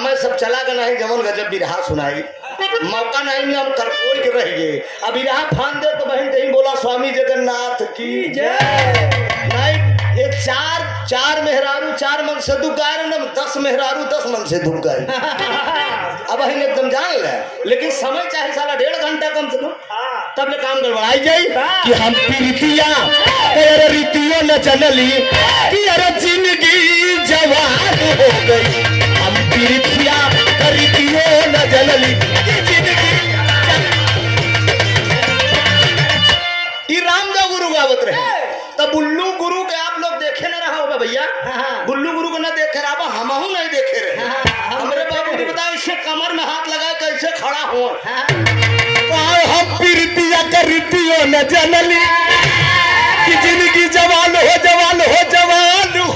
समय सब चला गया नहीं जमन गजब बिरहा सुनाई मौका नहीं में हम करपोई के रह गए। अब बिरहा फान दे तो बहन कहीं बोला स्वामी जगन्नाथ की जय। नहीं ये चार मेहरारू 4 मन से दुख गाय न 10 मेहरारू 10 मन से दुख गाय। अब हम एकदम जान ले लेकिन समय चाहे साला 1.5 घंटा कम से कम तब ले काम गड़बड़ाई जाई कि हम प्रीतिया अरे रीतियों न चलली कि अरे जिंदगी जवान हो गई। हम प्रीतिया रीतियों न चलली कि जिंदगी ई रामदेव गुरु गावत रहे तब बुल्लू गुरु के आप लोग देखे न रहा होगा भैया। बुल्लू गुरु को न देखे रहा हमहू नहीं देखे रहे। हमारे बाबू जी बताओ इससे कमर में हाथ लगा कैसे खड़ा हो। हम प्रीतिया का रीतियों न जनली कि जिंदगी जवान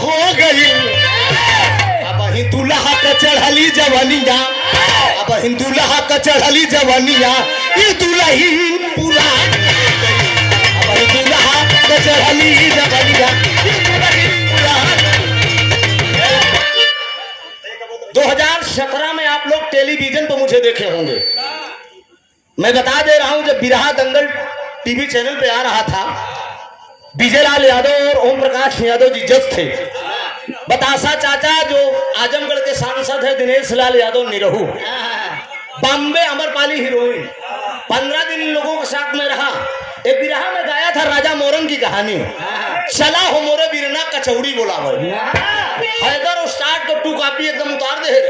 हो गई। अब ही दूल्हा का चढ़ली जवानिया अब ही दूल्हा का चढ़ली जवानिया ये दुल्ही पूरा अब ही दूल्हा का चढ़ली जवानिया 2017 में आप लोग टेलीविजन पर मुझे देखे होंगे। मैं बता दे रहा हूं जब बिरहा दंगल टीवी चैनल पे आ रहा था विजय लाल यादव और ओम प्रकाश यादव जी जज थे। बतासा चाचा जो आजमगढ़ के सांसद है दिनेश लाल यादव निरहू बॉम्बे अमरपाली हीरोइन 15 दिन इन लोगों के साथ में रहा। एक बिरहा में गाया था राजा मोरन की कहानी चला हो मोरे बिरना कचौड़ी बोला हैदर और स्टार्ट तो 2 कॉपी एकदम उतार दे रहे।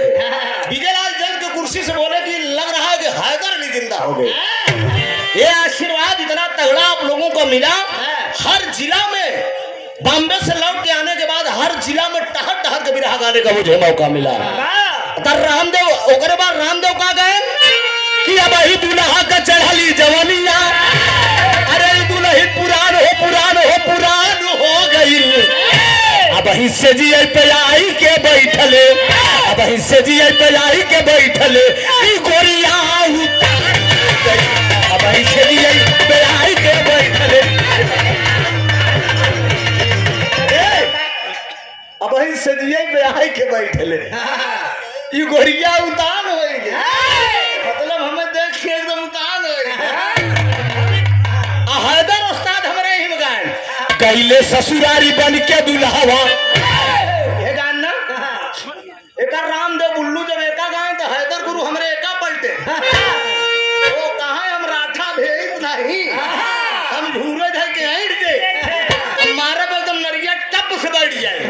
विजय लाल जज के कुर्सी से बोले कि लग रहा है कि हैदर अली जिंदा हो गए। ये आशीर्वाद इतना तगड़ा आप लोगों को मिला। हर जिला में बॉम्बे से लौट के आने के बाद हर जिला में टहर के बिरहा गाने का मुझे मौका मिला। रामदेव ओकरे बाद रामदेव का गए कि अब ही दुल्हा का चढ़ली जवानिया अरे दुल्ही पुरान हो गई। अब ही से जी पे आई के बैठले अब ही से जी पे आई के बैठले गोरिया अब ही से जी पे आई के बैठले अब ही से जी पे आई के बैठले ये गोरिया उतान हो गया। मतलब हमें देख के एकदम उतान हो गया। हैदर उस्ताद हमारे ही गान कैले ससुरारी बन के दुल्हावा ये गान ना एक रामदेव बुल्लू जब एका गाए तो हैदर गुरु हमारे एका पलटे वो कहा हम राठा भेज नहीं हम झूरे थे के ऐड के हमारे पर तो नरिया टप से बैठ जाए।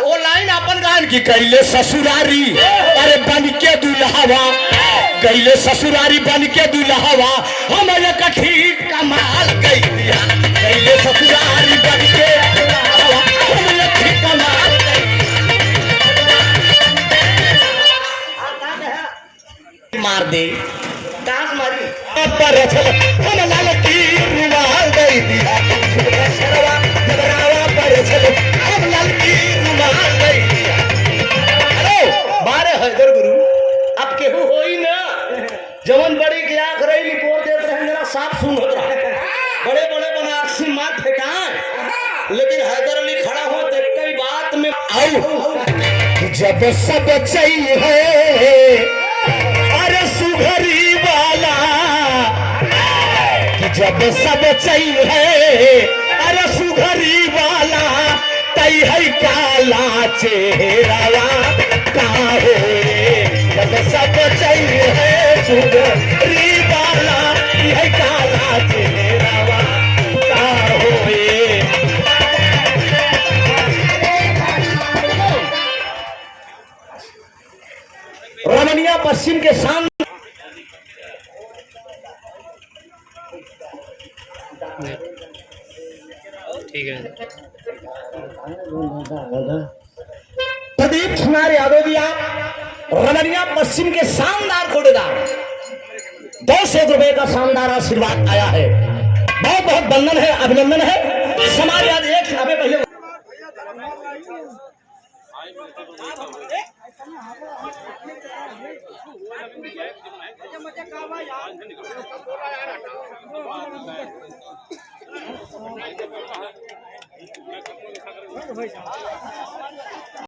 वो लाइन अपन गान की कैले ससुरारी अरे बन के दुल्हावा कैले ससुरारी बन के दुल्हावा हम एक ठीक कमाल कई दिया कैले ससुरारी बन के दुल्हावा हम एक ठीक कमाल मार दे कान मारी पर हम लाल की रुमाल दे दिया शरवा जबरावा पर चलो हम लाल की रुमाल दे दिया। हेलो बारे हैदर गुरु अब केहू होई ना जवन बड़ी के आंख रही रिपोर्ट देते रहे जरा साफ सुन होता बड़े बनारसी मार फेंकाए लेकिन हैदर अली खड़ा हो तो कई बात में आओ जब सब चाहिए अरे सुघरी वाला कि जब सब चाहिए अरे सुघरी वाला तई है काला चेहरा कहाँ हो जब सब चाहिए सुघरी वाला है काला चेहरा कहाँ हो। रमनिया पश्चिम के सामने ठीक है प्रदीप कुमार यादव जी रमनिया पश्चिम के शानदार घोड़ेदार 200 रुपए का शानदार आशीर्वाद आया है। बहुत बहुत वंदन है अभिनंदन है। समाज आज एक नबे पहले